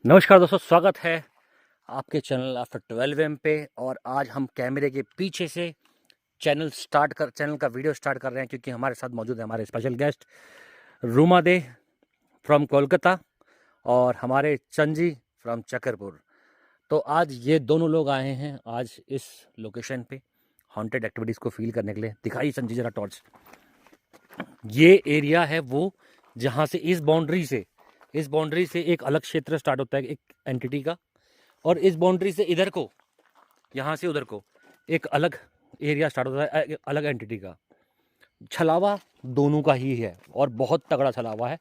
नमस्कार दोस्तों, स्वागत है आपके चैनल आफ्टर 12 पे। और आज हम कैमरे के पीछे से चैनल का वीडियो स्टार्ट कर रहे हैं, क्योंकि हमारे साथ मौजूद है हमारे special guest Ruma they from Kolkata और हमारे चंजी फ्रॉम चकरपुर। तो आज ये दोनों लोग आए हैं आज इस लोकेशन पे हॉन्टेड एक्टिविटीज़ को फील करने के लिए। दिखाइए चंजी जरा टॉर्च। ये एरिया है वो जहाँ से इस बाउंड्री से एक अलग क्षेत्र स्टार्ट होता है एक एंटिटी का, और इस बाउंड्री से इधर को, यहाँ से उधर को एक अलग एरिया स्टार्ट होता है एक अलग एंटिटी का। छलावा दोनों का ही है और बहुत तगड़ा छलावा है।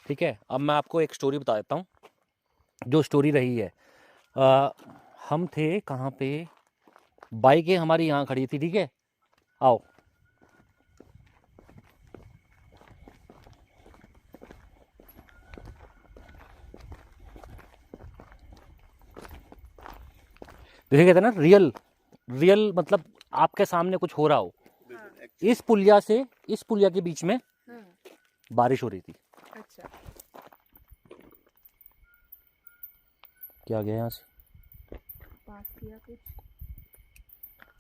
ठीक है, अब मैं आपको एक स्टोरी बता देता हूँ जो स्टोरी रही है। हम थे कहाँ पे, बाइकें हमारी यहाँ खड़ी थी। ठीक है, आओ। जैसे कहते हैं ना, रियल मतलब आपके सामने कुछ हो रहा हो। इस पुलिया के बीच में बारिश हो रही थी। अच्छा, क्या गया यहाँ से, पास किया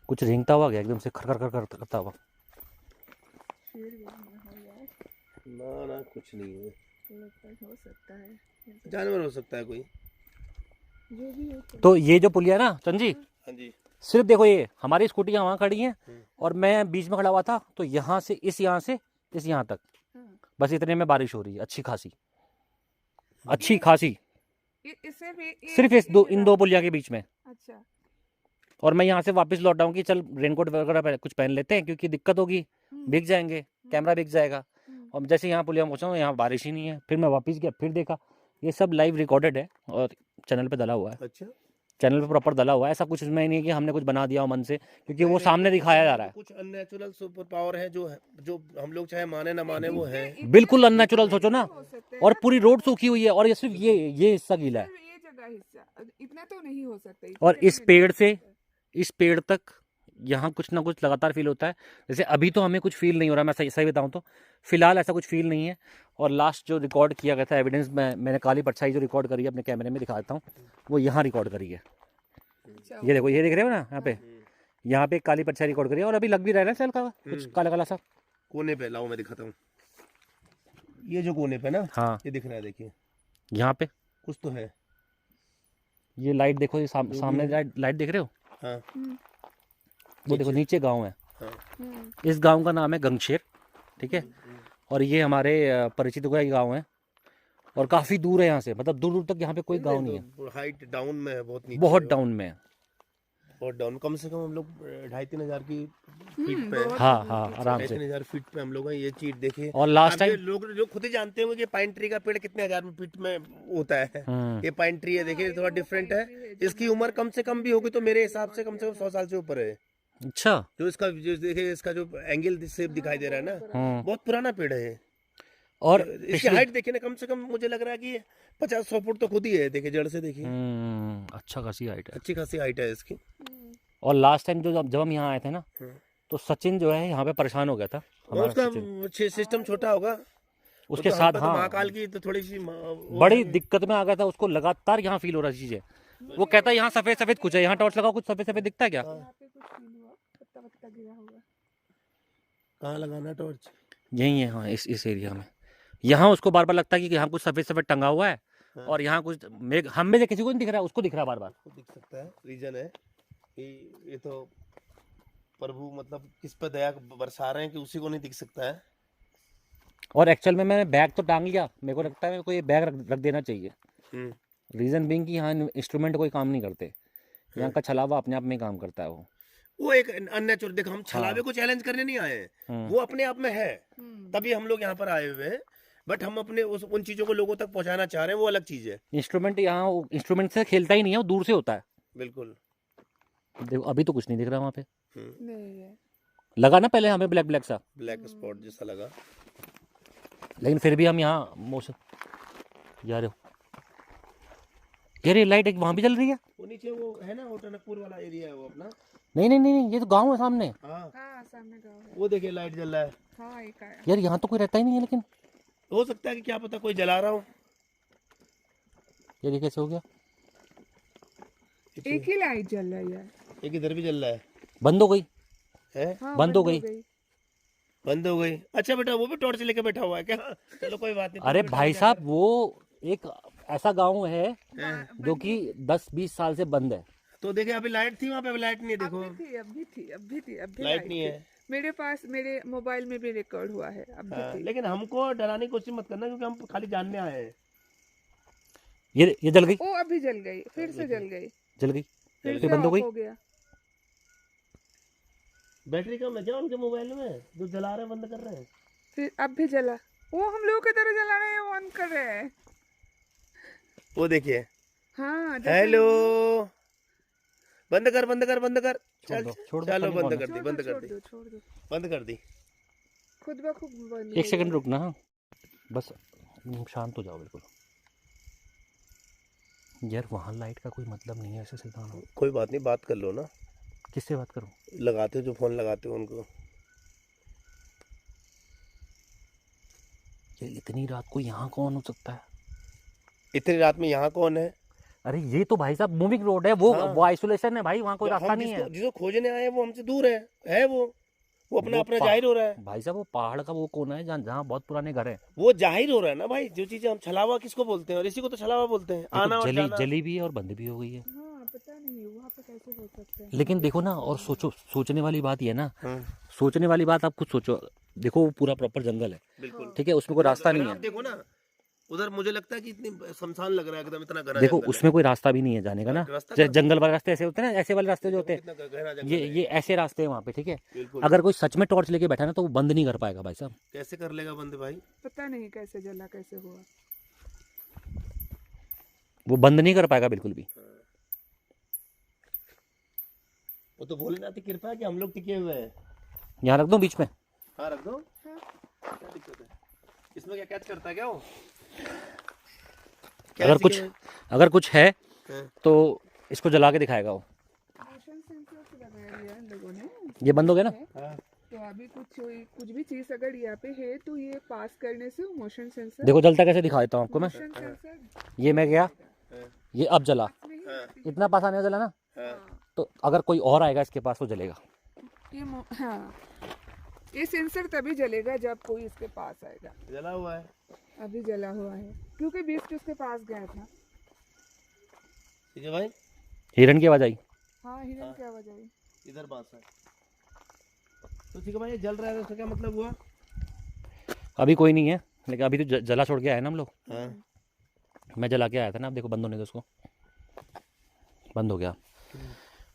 कुछ रेंगता हुआ गया एकदम से, खर खर खर करता हुआ। शेर भी हो यार, ना कुछ नहीं है, लगता है हो सकता है, जानवर हो सकता है कोई। जो भी हो। तो ये जो पुलिया है ना चंजी, हाँ जी, सिर्फ देखो ये हमारी स्कूटियाँ वहाँ खड़ी हैं और मैं बीच में खड़ा हुआ था, तो यहाँ से इस यहाँ तक बस इतने में बारिश हो रही है अच्छी खासी। सिर्फ इन दो पुलिया के बीच में। अच्छा, और मैं यहाँ से वापस लौटा हूँ कि चल रेनकोट वगैरह कुछ पहन लेते हैं, क्योंकि दिक्कत होगी, भीग जाएंगे, कैमरा भीग जाएगा। और जैसे यहाँ पुलिया पहुँचा हूँ, यहाँ बारिश ही नहीं है। फिर मैं वापस गया, फिर देखा ये सब लाइव रिकॉर्डेड है और चैनल पे डाला हुआ है। अच्छा, चैनल पे प्रॉपर डाला हुआ है। ऐसा कुछ इसमें नहीं है कि हमने कुछ बना दिया हो मन से, क्योंकि वो सामने दिखाया जा रहा है। कुछ अननेचुरल सुपर पावर है जो हम लोग चाहे माने ना माने वो है। बिल्कुल अननेचुरल सोचो ना। और पूरी रोड सूखी हुई है और ये सिर्फ ये हिस्सा गीला है। ये जगह हिस्सा इतना तो नहीं हो सकता। और इस पेड़ तक यहाँ कुछ ना कुछ लगातार फील होता है। जैसे अभी तो हमें कुछ फील नहीं हो रहा, मैं सही बताऊँ तो फिलहाल ऐसा कुछ फील नहीं है। और लास्ट जो रिकॉर्ड किया गया था एविडेंस, मैंने काली परछाई जो रिकॉर्ड करी है अपने कैमरे में दिखाता हूँ, वो यहाँ रिकॉर्ड करी है। ये देखो, ये देख रहे हो ना, यहाँ पे एक काली परछाई रिकॉर्ड करी है। और अभी लग भी रहा है ना सेल का कुछ काला काला सा कोने पे। लाओ मैं दिखाता हूँ, ये जो कोने पे ना, हाँ ये दिख रहा है, देखिए यहाँ पे कुछ तो है। ये लाइट देखो, ये सामने लाइट देख रहे हो, हाँ, वो देखो नीचे गांव है। हाँ। इस गांव का नाम है गंगशेर। ठीक है, और ये हमारे परिचित का गांव है और काफी दूर है यहाँ से, मतलब दूर दूर तक यहाँ पे कोई गांव नहीं है। हाइट डाउन में है, बहुत नीचे, बहुत डाउन में है, बहुत डाउन। कम से कम हम लोग 2,500-3,000 की फीट पे है। हाँ आराम से 2,500-3,000 फीट पे हम लोग हैं। ये चीज देखिए, और लास्ट टाइम लोग खुद ही जानते होंगे कि पाइन ट्री का पेड़ कितने हजार फीट में होता है। ये पाइन ट्री है, देखिए थोड़ा डिफरेंट है। इसकी उम्र कम से कम भी होगी तो मेरे हिसाब से कम 100 साल से ऊपर है। अच्छा, जो देखिए इसका जो एंगल शेप दिखाई दे रहा है ना, बहुत पुराना पेड़ है। और इसकी हाइट देखिए ना, कम से कम मुझे लग रहा है कि 50-100 फुट तो खुद ही है। देखिए जड़ से देखिए, अच्छा खासी हाइट है, अच्छी खासी हाइट है इसकी। और लास्ट टाइम जब हम यहाँ आए थे ना, तो सचिन जो है यहाँ पे परेशान हो गया था। और उसका सिस्टम छोटा होगा उसके साथ, हाँ, महाकाल की तो थोड़ी सी बड़ी दिक्कत में आ गया था। उसको लगातार यहाँ फील हो रहा चीजें। वो कहता है यहाँ सफेद सफेद कुछ है, यहाँ टॉर्च लगाओ, कुछ सफेद सफेद दिखता है क्या? कहाँ लगाना टॉर्च? यही है, हाँ, इस एरिया में। यहाँ उसको बार बार लगता है कि यहाँ कुछ सफेद सफेद टंगा हुआ है। और यहाँ कुछ हम में से किसी को नहीं दिख रहा है, उसको दिख रहा है बार बार। दिख सकता है, रीजन है कि ये तो प्रभु मतलब किस पे दया बरसा रहे हैं कि उसी को नहीं दिख सकता है। और एक्चुअल में मैंने बैग तो टांग लिया, मेरे को लगता है मेरे को ये बैग रख देना चाहिए। रीजन बीइंग कि यहाँ इंस्ट्रूमेंट कोई काम नहीं करते, यहाँ का छलावा अपने आप में काम करता है। वो एक अननेचुरल, देखो हम छलावे को चैलेंज करने नहीं आए हैं, वो अपने आप में है, तभी हम लोग यहाँ पर आए हुए हैं। बट हम अपने उन चीजों को लोगों तक पहुंचाना चाह रहे हैं, वो अलग चीज है। इंस्ट्रूमेंट यहाँ इंस्ट्रूमेंट से खेलता ही नहीं है, वो दूर से होता है। बिल्कुल। देखो अभी तो कुछ नहीं दिख रहा वहाँ पे। नहीं है, लगा ना पहले हमें ब्लैक सा, ब्लैक स्पॉट जैसा लगा, लेकिन फिर भी हम यहाँ मौसम यार ये लाइट एक वहाँ भी जल रही है। वो नीचे वो है ना, वो टनकपुर वाला एरिया है वो अपना। नहीं, ये तो गांव है सामने। हाँ, सामने गाँव है। वो देखिए लाइट जल रहा है। हाँ, एक है। यार यहाँ तो कोई रहता ही नहीं है, लेकिन हो सकता है कि क्या पता कोई जला रहा हो। ये देखिए कैसे हो गया, एक ही लाइट जल रही है। एक इधर भी जल रहा है। बंद हो गई। हैं? हाँ, बंद हो गई। बंद हो गई। अच्छा बेटा वो भी टॉर्च लेके बैठा हुआ है क्या? चलो कोई बात नहीं। अरे तुम भी भाई टॉर्च साहब वो एक ऐसा गांव है लेकर- जो कि 10-20 साल से बंद है। तो देखिए अभी लाइट थी वहाँ पे, अभी लाइट नहीं है, देखो अभी थी, अभी थी, अभी थी, अभी लाइट लाइट नहीं थी। है। मेरे पास, मेरे मोबाइल में भी रिकॉर्ड हुआ है, अभी हाँ, थी। लेकिन हमको डराने की कोशिश मत करना क्योंकि हम खाली जानने आए हैं। ये जल गई, ओ अभी जल गई, फिर से जल गई, जल गई, फिर फिर से बंद हो ऑफ गई। हो गया। बैटरी कम है क्या उनके मोबाइल में जो जला रहे हैं बंद कर रहे हैं? फिर अब भी जला। वो हम लोग की तरह जला रहे हैं, ऑन कर रहे हैं। वो देखिए। हाँ, जैसे हेलो, बंद कर बंद कर बंद कर। छोड़ चल दो, छोड़ दो, चलो फनी बंद कौन है? कर दी, छोड़ बंद दो, कर छोड़ दी, दो, छोड़ दो, बंद कर दी। खुद ब खुद बंद एक हो सेकंड गया। रुकना, हाँ बस शांत हो जाओ बिल्कुल। यार वहाँ लाइट का कोई मतलब नहीं है, ऐसे सिद्धांत हो। कोई बात नहीं, बात कर लो ना। किससे बात करूँ? लगाते हो जो फोन लगाते हो उनको। ये इतनी रात को यहाँ कौन हो सकता है? इतनी रात में यहाँ कौन है? अरे ये तो भाई साहब मूविंग रोड है, वो हाँ। वो आइसोलेशन है भाई, वहाँ कोई रास्ता हम नहीं है। जिसको खोजने आए हैं वो हमसे दूर है वो अपना वो अपना पा- जाहिर हो रहा है। भाई साहब वो पहाड़ का वो कोना है जहाँ जहाँ बहुत पुराने घर हैं। वो जाहिर हो रहा है ना भाई, जो चीजें हम छलावा किसको बोलते हैं और इसी को तो छलावा बोलते हैं। आना देखो और जली जाना। जली भी है और बंद भी हो गई है। हाँ, पता नहीं वहाँ पे कैसे हो सकता है। लेकिन देखो ना, और सोचो, सोचने वाली बात ये है ना, हाँ, सोचने वाली बात आप खुद सोचो। देखो वो पूरा प्रॉपर जंगल है, बिल्कुल। ठीक है, उसमें कोई रास्ता नहीं आप है। देखो ना, उधर मुझे लगता है कि इतनी शमशान लग रहा है एकदम, इतना घना देखो जंगल है। उसमें कोई रास्ता भी नहीं है जाने का ना। रास्ता जैसे जंगल वाले रास्ते ऐसे होते हैं ना, ऐसे वाले रास्ते जो होते हैं, कितना गहरा जंगल ये है। ये ऐसे रास्ते हैं वहाँ पे, ठीक है। बिल्कुल। अगर कोई सच में टॉर्च लेके बैठा ना तो वो बंद नहीं कर पाएगा भाई साहब। कैसे कर लेगा बंद भाई? पता नहीं कैसे जला, कैसे हुआ। वो बंद नहीं कर पाएगा बिल्कुल भी। वो तो भोलेनाथ की कृपा है कि हम लोग टिके हुए हैं। यहाँ रख दो बीच में। हाँ रख दो। हाँ। क्या दिक्कत है? इसमें क्या कैच करता है क्या वो? अगर कुछ है हाँ। तो इसको जला के दिखाएगा वो। मोशन सेंसर लगाया गया इन लोगों ने। ये बंद हो गया ना। हाँ। तो अभी कुछ भी चीज अगर यहाँ पे है तो ये पास करने से मोशन सेंसर, देखो जलता कैसे दिखा देता हूँ आपको मैं। मोशन सेंसर ये मैं गया, हाँ। ये अब जला, में ही हाँ। इतना पास आने जला ना, हाँ। तो अगर कोई और आएगा इसके पास वो जलेगा। हाँ, ये सेंसर तभी जलेगा जब कोई इसके पास आएगा। जला हुआ है। अभी जला हुआ है क्योंकि बीच उसके पास गया था। ठीक है भाई। हिरण की आवाज आई। हाँ, हिरन की आवाज आई। इधर बात है। तो ठीक है भाई, ये जल रहा है, उसका क्या मतलब हुआ? अभी कोई नहीं है, लेकिन अभी तो जला छोड़ के आए ना हम लोग। हाँ। मैं जला के आया था ना, अब देखो बंद होने दो उसको। बंद हो गया।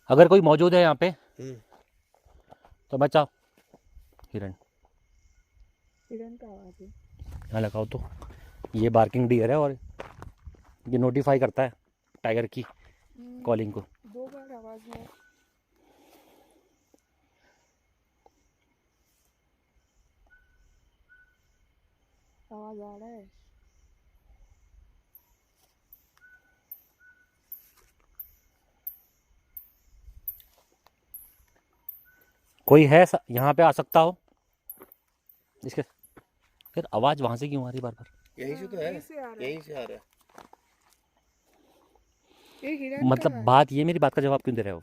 अगर कोई मौजूद है यहाँ पे तो बचाओ। हिरण हिरन का आवाज है। यहाँ लगाओ तो। ये बार्किंग डियर है और ये नोटिफाई करता है टाइगर की कॉलिंग को। 2 बार आवाज है। आवाज आ रहा है। कोई है यहाँ पे आ सकता हो इसके। फिर आवाज वहां से क्यों आ रही बार बार? यहीं से तो है, यहीं से आ रहा है। यहीं से आ रहा है। ये हिरन मतलब का बात ये, मेरी बात का जवाब क्यों दे रहे हो?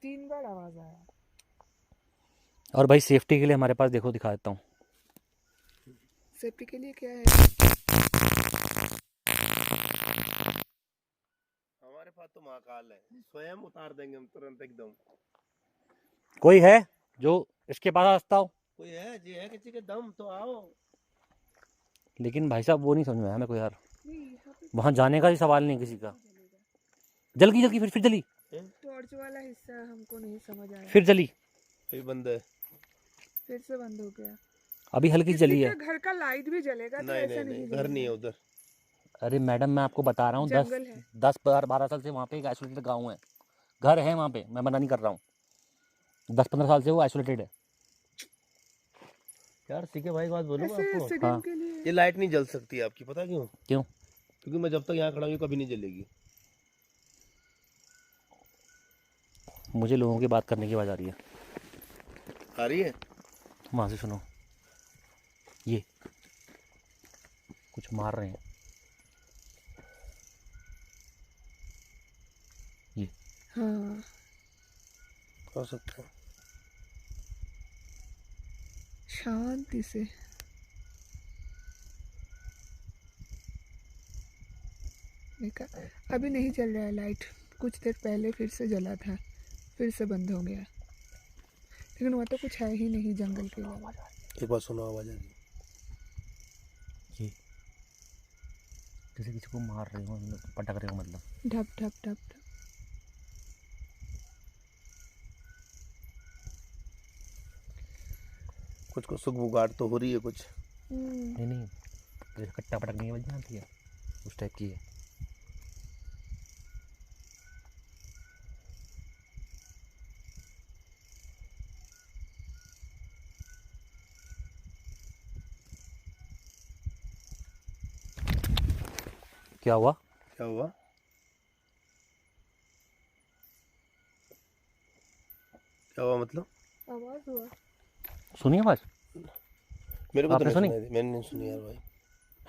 3 बार आवाज आया। और भाई सेफ्टी के लिए हमारे पास देखो, दिखा देता हूँ। सेफ्टी के लिए क्या है? हमारे पास तो महाकाल है, स्वयं उतार देंगे हम तुरंत एकदम। कोई है जो इसके पास आ सकता हो? कोई है जी, है किसी के दम तो आओ। लेकिन भाई साहब वो नहीं समझ में आया मेरे को यार। नहीं, यहाँ पे वहां जाने का ही सवाल नहीं किसी का। जल गई फिर जली, टॉर्च वाला हिस्सा हमको नहीं समझ आया। फिर जली, अभी बंद है। फिर से बंद हो गया। अभी हल्की सी जली किसी है। का घर का लाइट भी जलेगा तो नहीं ऐसा नहीं नहीं नहीं, घर नहीं है उधर। अरे मैडम मैं आपको बता रहा हूँ, जंगल है। 10-12 साल से वहाँ पे एक आइसोलेटेड गाँव है, घर है वहाँ पे, मैं मना नहीं कर रहा हूँ। 10-15 साल से वो आइसोलेटेड है। यार सीखे भाई, बात बोलूँ ऐसे आपको, एक्सीडेंट हाँ। के लिए ये लाइट नहीं जल सकती आपकी, पता क्यों? क्यों? क्योंकि मैं जब तक यहाँ खड़ा हूँ कभी नहीं जलेगी। मुझे लोगों की बात करने की आवाज़ आ रही है, आ रही है? वहाँ से सुनो। कुछ मार रहे हैं। ये हाँ हो सकता है। शांति से। देखा, अभी नहीं चल रहा है लाइट, कुछ देर पहले फिर से जला था, फिर से बंद हो गया, लेकिन वहाँ तो कुछ है ही नहीं जंगल के अलावा। एक बार सुनो आवाज आ रही। ये जैसे किसी को मार रहे हो, पटक रहे हो, मतलब ढप ढप ढप ढप। कुछ कुछ सुगबुगाहट तो हो रही है कुछ। नहीं नहीं, जैसे कट्टा पटकने की आवाज आती है, उस टाइप की है। क्या हुआ? क्या हुआ? क्या हुआ मतलब? आवाज हुआ। सुनिए आवाज। मेरे को तो आपने नहीं सुनी? सुनाई दी, मैंने नहीं सुनी यार भाई।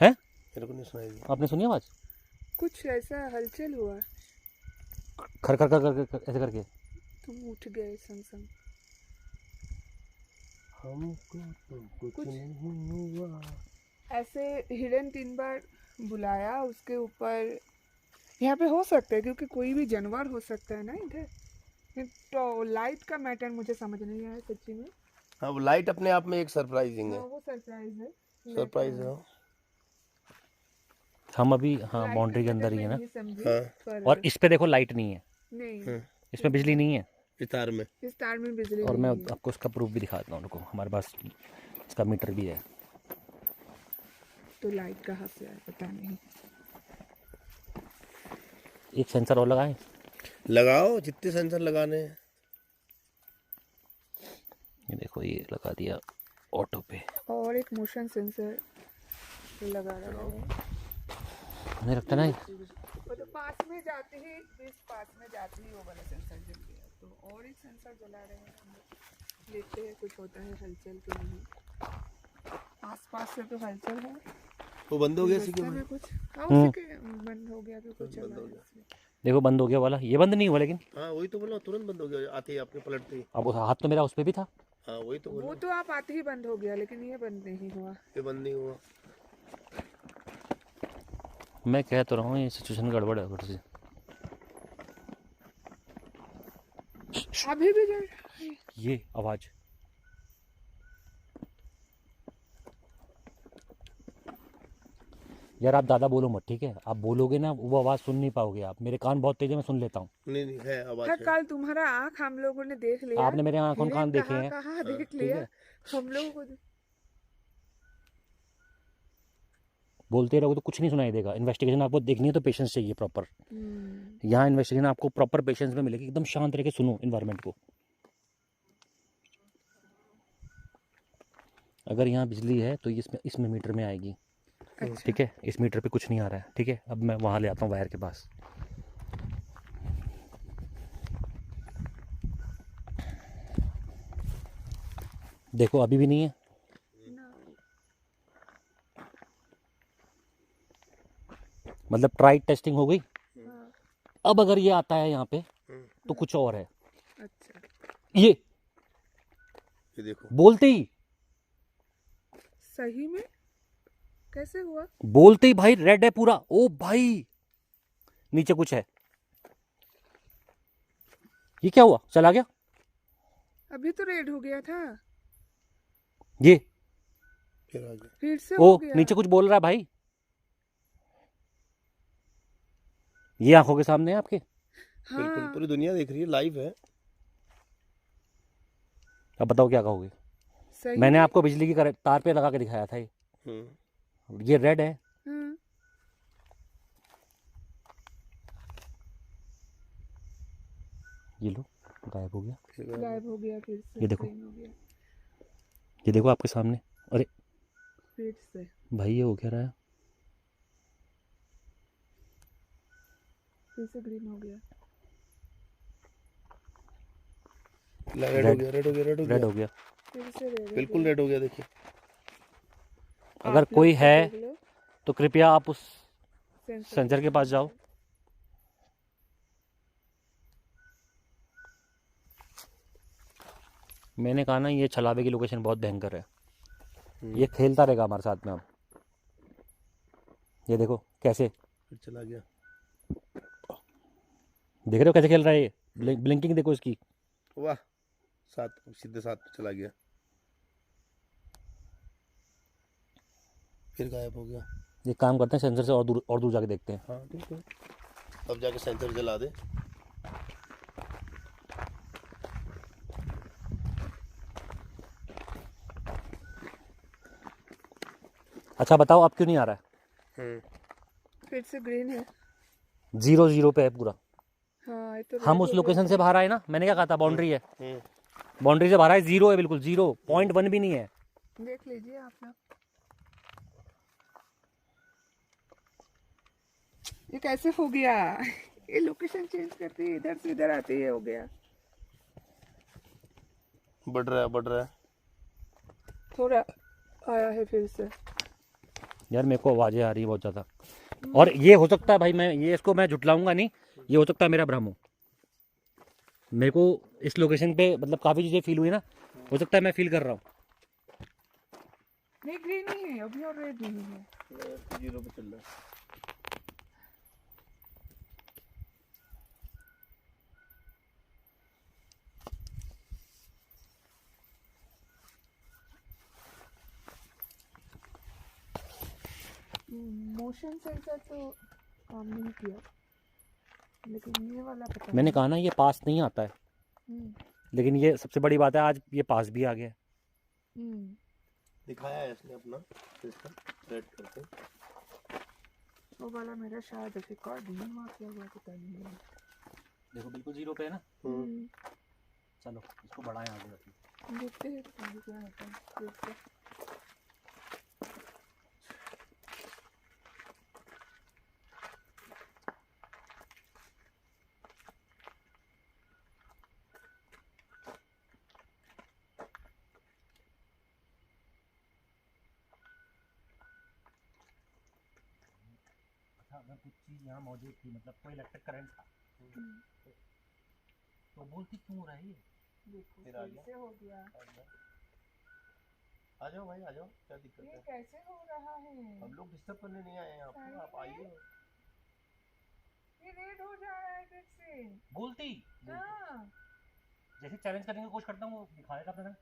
है? मेरे को नहीं सुनाई दी। आपने सुनी आवाज? कुछ ऐसा हलचल हुआ, खर खर खर कर ऐसे करके। तुम उठ गए संग संग। हमको तो कुछ कुछ नहीं हुआ। ऐसे हिरन 3 बार बुलाया, उसके ऊपर यहाँ पे हो सकता है क्योंकि कोई भी जानवर हो सकता है ना इधर। तो लाइट का मैटर मुझे समझ नहीं आया सच्ची में। हाँ, वो लाइट अपने आप में एक सरप्राइजिंग है। हाँ वो सरप्राइज है। सरप्राइज है। हम अभी हाँ लाइट बाउंड्री के का अंदर मैटर ही है मैं ना। नहीं समझी, हाँ। पर और इस पे देखो लाइट नहीं है, नहीं, इसमें बिजली नहीं है। इस तार में। इस तार में बिजली और मैं नहीं है। आपको उसका प्रूफ भी दिखाता हूँ, उनको हमारे पास इसका मीटर भी है। तो लाइट कहाँ से आया पता नहीं। एक सेंसर और लगाएं। लगाओ जितने सेंसर लगाने हैं। ये देखो, ये लगा दिया ऑटो पे। और एक मोशन सेंसर लगा रहा है। मुझे लगता है ना वो तो पास में जाते ही, बीस पास में जाते ही वो वाला सेंसर जल गया, तो और एक सेंसर जला रहे हैं हम लोग। देखते हैं कुछ होता है हलचल के नहीं। आसपास से तो हलचल है। वो बंद हो गया रास्ते सीखे में भाई। कुछ हाँ उसी के बंद हो गया, तो कुछ चला बंद हो है गया। इसमें। देखो बंद हो गया वाला, ये बंद नहीं हुआ लेकिन। हाँ वही तो बोला, तुरंत बंद हो गया आते ही आपके पलटते ही। अब हाथ तो मेरा उस पे भी था। हाँ वही तो वो बोला, तो आप आते ही बंद हो गया, लेकिन ये बंद नहीं हुआ। ये बंद नहीं हुआ। मैं कह तो रहा हूँ ये सिचुएशन गड़बड़ है थोड़ी सी। अभी भी जल रहा है। ये आवाज यार, आप ज़्यादा बोलो मत, ठीक है? आप बोलोगे ना वो आवाज़ सुन नहीं पाओगे आप। मेरे कान बहुत तेज है, मैं सुन लेता हूँ। नहीं नहीं है आवाज हर है। कल तुम्हारा आँख हम लोगों ने देख लिया। आपने मेरे आँखों हिरन कान देखे कहाँ हैं, कहाँ देख ठीक लिया है? हम लोगों को। बोलते रहोगे तो कुछ नहीं सुनाई देगा। इन्वेस्टिगेशन आपको देखनी है तो पेशेंस चाहिए प्रॉपर। यहाँ इन्वेस्टिगेशन आपको प्रॉपर पेशेंस में मिलेगी। एकदम शांत रह के सुनो इन्वायरमेंट को। अगर यहाँ बिजली है तो इसमें इसमें मीटर में आएगी, अच्छा। ठीक है? इस मीटर पे कुछ नहीं आ रहा है, ठीक है? अब मैं वहाँ ले आता हूँ वायर के पास। देखो अभी भी नहीं है। ना। मतलब ट्राई टेस्टिंग हो गई। हाँ, अब अगर ये आता है यहाँ पे तो कुछ और है। अच्छा। ये देखो बोलते ही सही में कैसे हुआ? बोलते ही भाई रेड है पूरा। ओ भाई नीचे कुछ है। ये क्या हुआ? चला गया अभी तो रेड हो गया था, ये। फिर आ गया। फिर से ओ हो गया। नीचे कुछ बोल रहा है भाई। ये आंखों के सामने है आपके। बिल्कुल हाँ, पूरी दुनिया देख रही है, लाइव है। अब बताओ क्या कहोगे? सही मैंने में? आपको बिजली की तार पे लगा के दिखाया था ये रेड है। हाँ, ये लो गायब हो गया। गायब हो गया फिर से। ये देखो। green हो गया ये देखो आपके सामने। अरे फिर से। भाई ये हो क्या रहा है? फिर से ग्रीन हो गया। रेड हो गया, रेड हो गया, रेड हो रेड हो गया। गया। फिर से रेड हो बिल्कुल गया। रेड हो गया देखिए। अगर आप कोई लोग है देख लो। तो कृपया आप उस सेंसर सेंसर के पास जाओ। मैंने कहा ना, ये छलावे की लोकेशन बहुत भयंकर है। ये खेलता रहेगा हमारे साथ में अब। ये देखो कैसे फिर चला गया। देख रहे हो कैसे खेल रहा है ये। ब्लिंकिंग देखो इसकी। वाह, सीधे साथ पे चला गया, फिर गायब हो गया। ये काम करते हैं, सेंसर से और दूर जाके देखते हैं। हाँ ठीक है, अब जाके सेंसर जला दे। अच्छा बताओ अब क्यों नहीं आ रहा है। फिर से ग्रीन है। 0-0 पे है पूरा। हाँ ये तो हम red उस हो लोकेशन गया से बाहर आए ना, मैंने क्या कहा था, बाउंड्री है। हम्म, बाउंड्री से बाहर आए, 0 है, बिल्कुल 0, 0.1 भी नहीं है। है। देख लीजिए आप लोग, ये कैसे हो गया। ये लोकेशन चेंज करती है, इधर से इधर आती है, हो गया। बढ़ रहा है। थोड़ा आया है फिर से। यार मेरे को आवाजें आ रही है बहुत ज़्यादा। और ये हो सकता है भाई, मैं ये इसको मैं झुटलाऊंगा नहीं, ये हो सकता है मेरा भ्रम हो। मेरे को इस लोकेशन पे मतलब काफ़ी चीज़ें फील हुई ना, हो सकता है मैं फील कर रहा हूँ। नहीं ग्रीन ही है अभी, और रेड नहीं है। 0 पे चल रहा है। मोशन सेंसर तो काम नहीं किया, लेकिन ये वाला पता मैंने नहीं। कहा ना ये पास नहीं आता है, हम्म, लेकिन ये सबसे बड़ी बात है, आज ये पास भी आ गया। हम्म। दिखाया है इसने अपना सिस्टम रेड करके। वो वाला मेरा शायद रिकॉर्ड नहीं हुआ, क्या हुआ पता नहीं है। देखो बिल्कुल 0 पे है ना। हम्म, चलो इसको बढ़ाएं आगे जाके। देखते हैं आगे क्या होता है। देखते हैं। अच्छा अगर कुछ चीज़ यहाँ मौजूद थी, मतलब कोई इलेक्ट्रिक करंट था, तो बोलती क्यों हो रहा है ये। देखो फिर आ फिर गया। से हो गया। आ जाओ भाई, आ जाओ, क्या दिक्कत ये है। कैसे हो रहा है। हम लोग डिस्टर्ब करने नहीं आए हैं आपको, आप आइए। ये रेड हो जा रहा है फिर से। बोलती हाँ, जैसे चैलेंज करने की कोशिश करता हूँ, वो दिखाएगा अपना।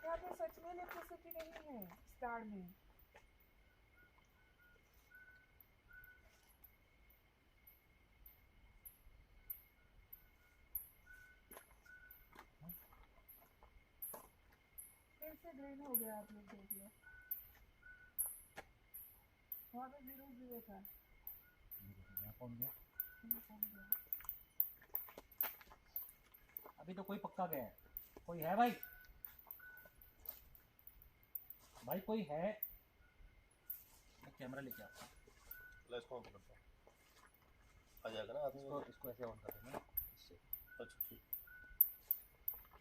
यहाँ पे सच में इलेक्ट्रिसिटी नहीं है स्टार में। फिर से ग्रीन हो गया, आप लोग देख लो। वहाँ पे 0-0 था। अभी तो कोई पक्का गया है, कोई है भाई, भाई कोई है। मैं कैमरा लेके आता हूँ। इसको पकड़ता हूँ, आ जाएगा ना आदमी। इसको ऐसे ऑन कर देना इससे। अच्छा ठीक,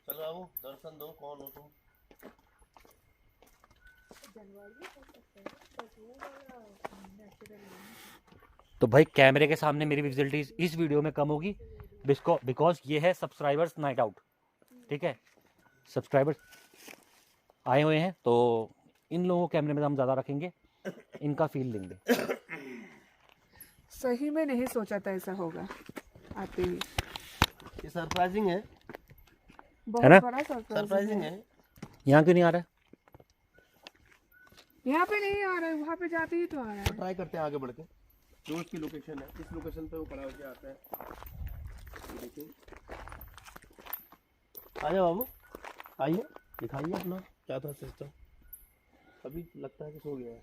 चलो आओ दर्शन दो, कौन हो तुम। जनवरी हो सकता है, बट वो वाला नेचुरल है। तो भाई कैमरे के सामने मेरी विजिबिलिटी इस वीडियो में कम होगी, बिकॉज ये है सब्सक्राइबर्स नाइट आउट। ठीक है, सब्सक्राइबर्स आए हुए हैं, तो इन लोगों को कैमरे में हम ज़्यादा रखेंगे, इनका फील लेंगे। सही में नहीं सोचा था ऐसा होगा आते ही। ये सरप्राइजिंग है, बहुत ना? बड़ा सरप्राइजिंग है। यहाँ क्यों नहीं आ रहा है। यहाँ पे नहीं आ रहा है, वहाँ पे जाते ही तो आ रहा है। ट्राई करते हैं आगे बढ़ के, जो उसकी लोकेशन है, इस लोकेशन पे वो खड़ा होकर आता है। ये देखिए, आ जाओ बाबू, आइए दिखाइए अपना क्या था सिस्टम। अभी लगता है कि सो गया है।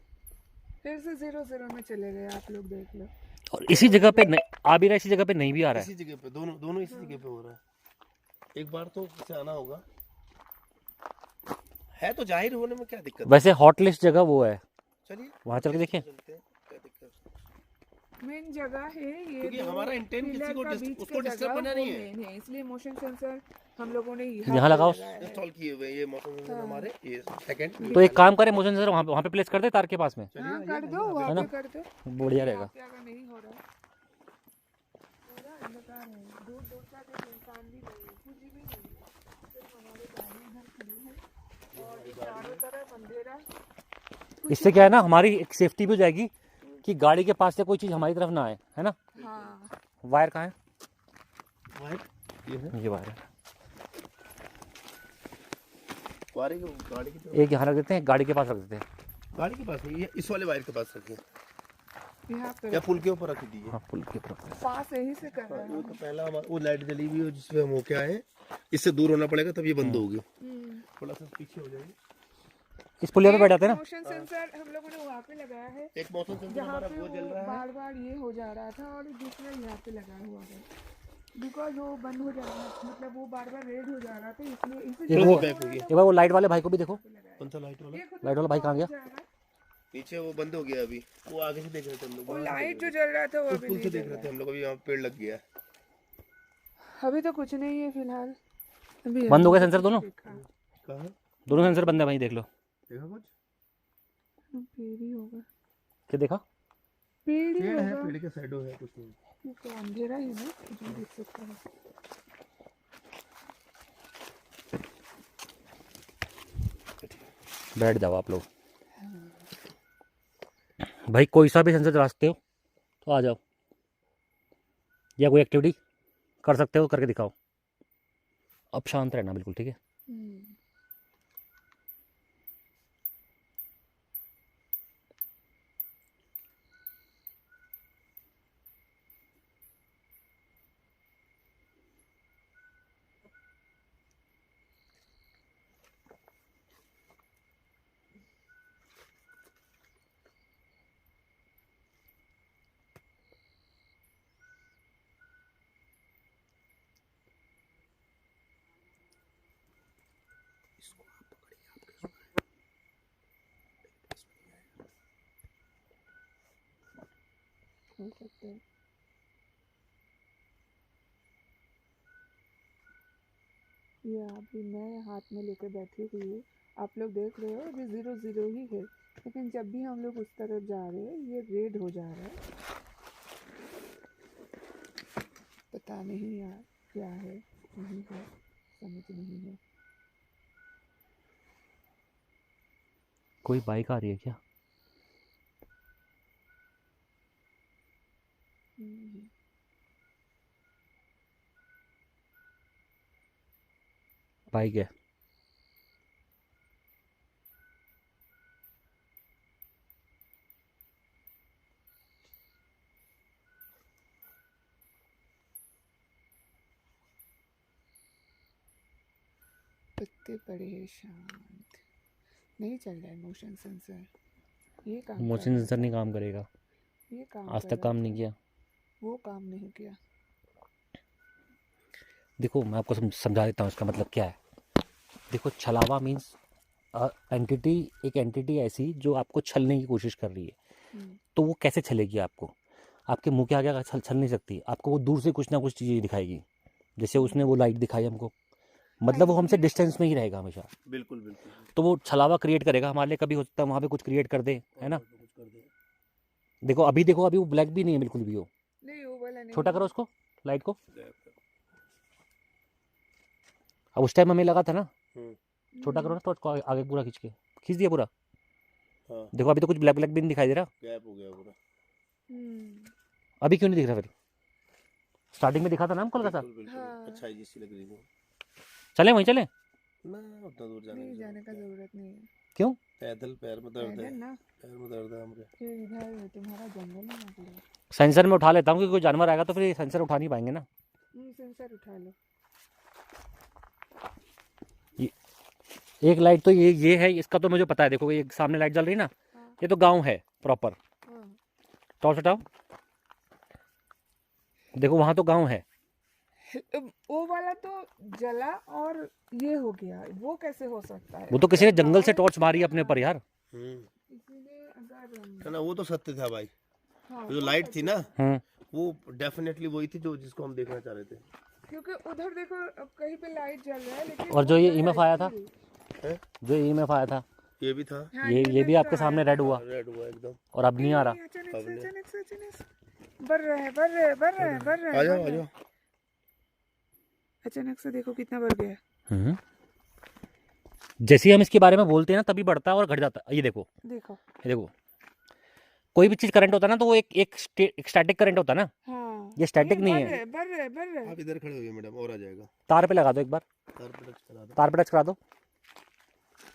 फिर से 0-0 में चले गए, आप लोग देख लो। और इसी जगह पे आ भी रहा है, इसी जगह पे नहीं भी आ रहा है। इसी जगह पे दोनों इसी जगह पे हो रहा है। एक बार तो इसे आना होगा, है तो जाहिर होने में क्या दिक्कत है। वैसे हॉट लिस्ट जगह वो है, चलिए वहाँ चल के देखिए। चलते हैं, क्या दिक्कत। मेन जगह है ये, क्योंकि दो हमारा इंटेंट किसी पिलर को का बीच उसको के डिस्टर्ब जगह करना वो नहीं है। मेन है, इसलिए मोशन सेंसर हम लोगों ने यहाँ पे लगाओ। लगाया है। इंस्टॉल किए हुए ये मोशन सेंसर हाँ। हमारे, ये सेकंड। तो एक काम करें, मोशन सेंसर वहाँ पे प्लेस कर दे तार के पास में। हाँ कर दो, वहाँ पे कर दो, बढ़िया रहेगा। यहाँ पे अगर नहीं हो रहा पूरा अंधकार है, दूर दूर तक एक इंसान भी नहीं है, कुछ भी नहीं है, सिर्फ हमारी गाड़ी इधर खड़ी है और ये चारों तरफ अंधेरा। इससे क्या है ना, हमारी एक सेफ्टी भी हो जाएगी कि गाड़ी के पास से कोई चीज़ हमारी तरफ ना आए, है ना। हाँ वायर कहाँ है? वायर ये है, ये वायर है। गाड़ी की तरफ। एक यहाँ रख देते हैं, गाड़ी के पास रख देते हैं। गाड़ी के पास नहीं, ये इस वाले वायर के पास रखिए, यहाँ पे या पुल के ऊपर रख दीजिए। हाँ, पुल के ऊपर। पास यही से कर रहे वो हैं। तो पहला वो लाइट जली हुई है जिसपे हम हो क्या है, इससे दूर होना पड़ेगा तब ये बंद होगी। थोड़ा सा पीछे हो जाएगी। इस पुलिया पे बैठ जाते हैं ना। मोशन सेंसर हम लोगों ने वहाँ पे लगाया है, एक मोशन सेंसर जहाँ हमारा पे वो जल वो रहा है। बार बार ये हो जा रहा था और दूसरा यहाँ पे लगा हुआ है, बिकॉज वो बंद हो जा रहा है, मतलब वो बार बार रेड हो जा रहा था, इसलिए एक वो बैक हो गया। एक बार वो लाइट वाले भाई को भी देखो। कौन सा लाइट वाला? लाइट वाला भाई कहाँ गया? नीचे वो बंद हो गया अभी, वो आगे से देख रहे थे हम वो लोग, लाइट जो जल रहा था वो अभी पुल से नहीं देख जल रहे थे हम लोग, अभी यहाँ पेड़ लग गया है। रहा। अभी तो कुछ नहीं है फिलहाल, अभी बंद हो गए सेंसर दोनों? कहाँ दोनों सेंसर बंद है भाई, देख लो। देखा कुछ? पेड़ ही होगा, क्या देखा? पेड़ ही पेड़ है, होगा, पेड़ के साइडों है कुछ नहीं। ये तो अंधेरा है ना, कुछ भी देख सकता है। बैठ जाओ आप लोग। भाई कोई सा भी सेंसर चला सकते हो तो आ जाओ, या कोई एक्टिविटी कर सकते हो करके दिखाओ। अब शांत रहना बिल्कुल, ठीक है। हो सकता है ये अभी मैं हाथ में लेकर बैठी हुई हूँ, आप लोग देख रहे हो अभी 0-0 ही है, लेकिन जब भी हम लोग उस तरफ जा रहे हैं ये रेड हो जा रहा है, पता नहीं यार क्या है, नहीं है, समझ नहीं है। कोई बाइक आ रही है क्या? बाइक है। पत्ते पड़े हैं शांत, नहीं चल रहा है मोशन सेंसर, ये काम मोशन सेंसर नहीं काम करेगा, ये काम आज कर तक रहा काम था, नहीं किया। वो काम नहीं किया। देखो मैं आपको समझा देता हूँ इसका मतलब क्या है। देखो छलावा मीन्स एंटिटी, एक एंटिटी ऐसी जो आपको छलने की कोशिश कर रही है। तो वो कैसे छलेगी आपको? आपके मुंह के आगे छल नहीं सकती, आपको वो दूर से कुछ ना कुछ चीज़ें दिखाएगी। जैसे उसने वो लाइट दिखाई हमको, मतलब वो हमसे डिस्टेंस में ही रहेगा हमेशा। बिल्कुल बिल्कुल। तो वो छलावा क्रिएट करेगा हमारे लिए, कभी हो सकता है वहाँ पे कुछ क्रिएट कर दे, है ना। देखो अभी वो ब्लैक भी नहीं है बिल्कुल भी, वो नहीं वो वाला नहीं, छोटा करो उसको, लाइट को। अब उस टाइम हमें लगा था ना, छोटा करो ना तो उसको आगे पूरा खींच दिया पूरा। हाँ। देखो अभी तो कुछ ब्लैक भी नहीं दिखाई दे रहा, गैप हो गया पूरा। अभी क्यों नहीं दिख रहा? फिर स्टार्टिंग में दिखा था ना हमको, लगा था। हाँ। अच्छा है जिससे लग रही है। चले वहीं चले ना उतना दूर नहीं जाने का जरूरत नहीं है, क्यों? पैदल पैर में दर्द है, पैदल ना, पैर में दर्द है हमरे। फिर इधर तुम्हारा जंगल है ना पूरा। सेंसर में उठा लेता हूँ, क्योंकि कोई जानवर आएगा तो फिर ये सेंसर उठा नहीं पाएंगे ना। सेंसर उठा लो। एक लाइट तो ये है, इसका तो मुझे पता है। देखो ये सामने लाइट जल रही है ना, ये तो गांव है प्रॉपर। टॉर्च हटाओ, देखो वहां तो गांव है। वो वाला तो जला और ये हो गया, वो कैसे हो सकता है? वो तो किसी ने जंगल से टॉर्च मारी अपने पर यार। इसीलिए अगर है ना, वो तो सत्य था भाई। हाँ, जो लाइट थी ना हम्म। वो डेफिनेटली वही थी जो जिसको हम देखना चाह रहे थे। क्योंकि उधर देखो कहीं पे लाइट जल रहा है लेकिन और जो ये उधर ईएमएफ आया था, है? जो ईएमएफ आया था, ये भी था, हाँ, ये भी आपके सामने रेड हुआ रेड हुआ एकदम। और अब नहीं आ रहा। अचानक से बढ़ रहा है, बढ़ रहा है, बढ़ रहा है, बढ़ रहा है, आ जाओ बढ़ आ रहा है। जाओ। अचानक से देखो कितना बढ़ गया। हम्म। जैसे ही हम इसके बारे में बोलते हैं ना तभी बढ़ता है और घट जाता है। ये देखो, देखो। ये देखो, कोई भी चीज करंट होता है ना तो वो एक स्टैटिक करंट होता है ना, हाँ, ये स्टैटिक नहीं है। बढ़ रहा है, बढ़ रहा है। आप इधर खड़े हुए मैडम, और आ जाएगा। तार पे लगा दो एक बार, तार पे टच करा दो। तार पे टच करा दो,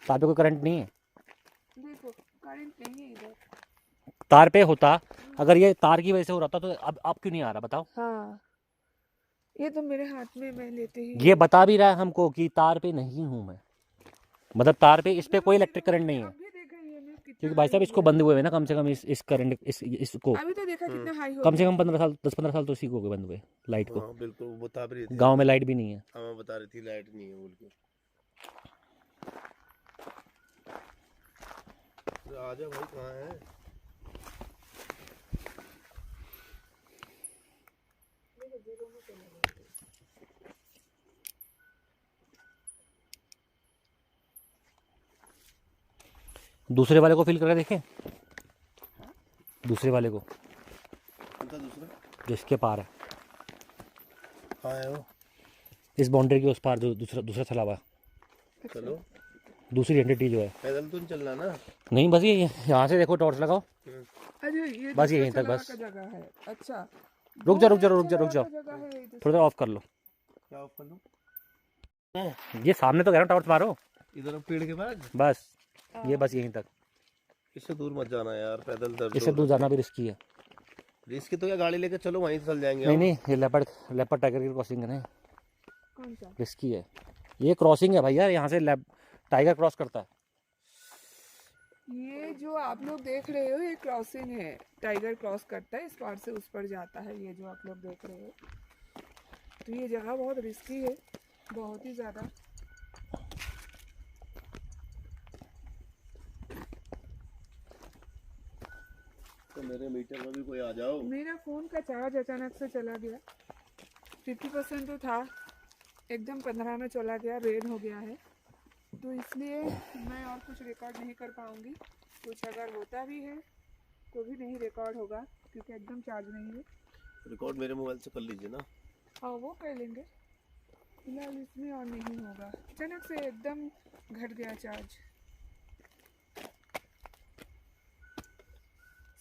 तार पे कोई करंट नहीं है। देखो करंट नहीं है इधर। तार पे होता, अगर ये तार की वजह से हो रहा था तो अब क्यों नहीं आ रहा बताओ। हाँ, ये तो मेरे हाथ में मैं लेते ही ये बता भी रहा है हमको कि तार पे नहीं हूं मैं, मतलब तार पे इस पे कोई इलेक्ट्रिक करंट नहीं है। अभी देखा ये मैं कितना क्योंकि भाई साहब इसको बंद हुए हुए ना कम से कम इस करंट इसको अभी तो देखा कितना हाई हो कम से कम 15 साल 10-15 साल तो इसी को हो गए बंद हुए लाइट को। हाँ बिल्कुल, वो बता भी रही थी, गांव में लाइट भी नहीं है। हमें बता रही थी लाइट नहीं है बोल के। आ जाओ भाई, कहाँ है? दूसरे वाले को फिल करके देखें, दूसरे वाले को उनका दूसरा जिसके पार है, कहाँ है वो? इस बाउंड्री के उस पार जो दूसरा चला हुआ है, चलो, दूसरी एंटिटी जो है। पैदल तो नहीं चलना ना। नहीं बस ये यहाँ से देखो, टॉर्च लगाओ, अरे ये बस दूसरा यहीं तक, चला बस। का जगह है। अच्छा, रुक जाओ रुक जाओ दो रुक जाओ रुक चला जाओ, का जगह है इधर। थोड़ा सा ऑफ कर लो। क्या ऑफ कर लूं? ये सामने तो कह रहा हूँ, टॉर्च मारो इधर पेड़ के पास। बस, ये बस यहीं तक। इससे दूर मत जाना यार, पैदल दर्द इससे दूर जाना भी रिस्की है। रिस्क तो क्या, गाड़ी लेके चलो, वहीं से चल जाएंगे नहीं हम। नहीं, ये लेपर्ड टाइगर की क्रॉसिंग है ना, कौन सा? रिस्की है। ये क्रॉसिंग है भैया, यहाँ से टाइगर क्रॉस करता है। ये जो आप लोग देख रहे हो ये क्रॉसिंग है, टाइगर क्रॉस करता है, इस पार से उस पर जाता है, ये जो आप लोग देख रहे हो। तो ये जगह बहुत रिस्की है, बहुत ही ज़्यादा। तो मेरे मीटर में भी कोई आ जाओ। मेरा फ़ोन का चार्ज अचानक से चला गया, 50% तो था, एकदम 15 में चला गया, रेड हो गया है। तो इसलिए मैं और कुछ रिकॉर्ड नहीं कर पाऊँगी। कुछ अगर होता भी है तो भी नहीं रिकॉर्ड होगा क्योंकि एकदम चार्ज नहीं है। रिकॉर्ड मेरे मोबाइल से कर लीजिए ना। हाँ वो कर लेंगे, फिलहाल इसमें और नहीं होगा। अचानक से एकदम घट गया चार्ज,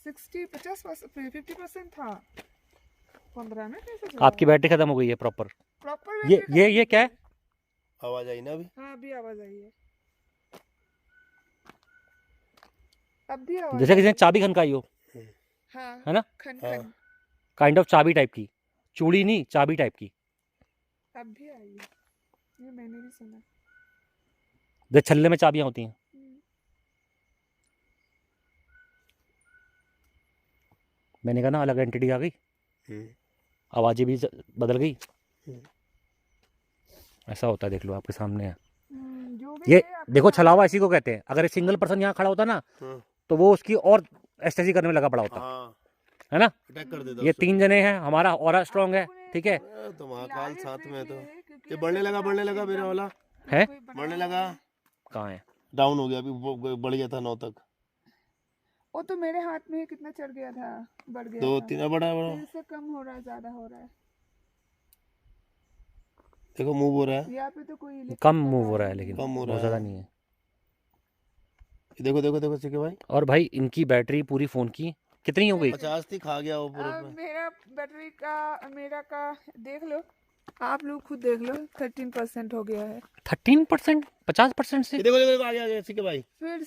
50% था, 15 में कैसे चला? आपकी बैटरी खत्म हो गई है प्रॉपर। प्रॉपर ये क्या है? आवाज आई ना अभी? हाँ अभी आवाज आई है, अब भी आवाज जैसे किसी ने चाबी खनकाई हो, हाँ है ना, खन हाँ। खन काइंड ऑफ चाबी टाइप की, चूड़ी नहीं चाबी टाइप की। अब भी आई है, ये मैंने भी सुना। जैसे छल्ले में चाबियां होती हैं, मैंने कहा ना अलग एंटिटी आ गई, आवाजें भी बदल गई। ऐसा होता है, देख लो आपके सामने है। जो भी ये है आपका देखो छलावा इसी को कहते हैं। अगर सिंगल पर्सन यहाँ खड़ा होता ना तो वो उसकी और एस्टेसी करने में लगा पड़ा होता, हाँ, है ना। अटैक कर देता ये उसको। 3 जने हैं, हमारा ऑरा स्ट्रांग है, ठीक है। तो महाकाल लाइफ साथ में है तो देखिए, क्योंकि ये बढ़ने लगा मेरा वाला है कोई बना बढ़ने लगा, कहाँ है? डाउन हो गया, अभी बढ़ गया था 9 तक, वो तो मेरे हाथ में ही कितना चढ़ गया था, बढ़ गया 2 था। 3 बड़ा फिर से कम हो रहा है, ज्यादा हो रहा है। देखो मूव हो रहा है, यहाँ पे तो कोई electric कम का मूव हो तार रहा है नहीं लेकिन कम हो बहुत रहा ज़्यादा है। नहीं है। देखो सीखे भाई, और भाई इनकी बैटरी पूरी फ़ोन की कितनी हो गई? 50 थी, खा गया वो पूरे अब में। मेरा बैटरी का मेरा का देख लो, आप लोग खुद देख लो, 13% हो गया है। 13%, 50% से ये देखो आ गया सीखे भाई। फिर से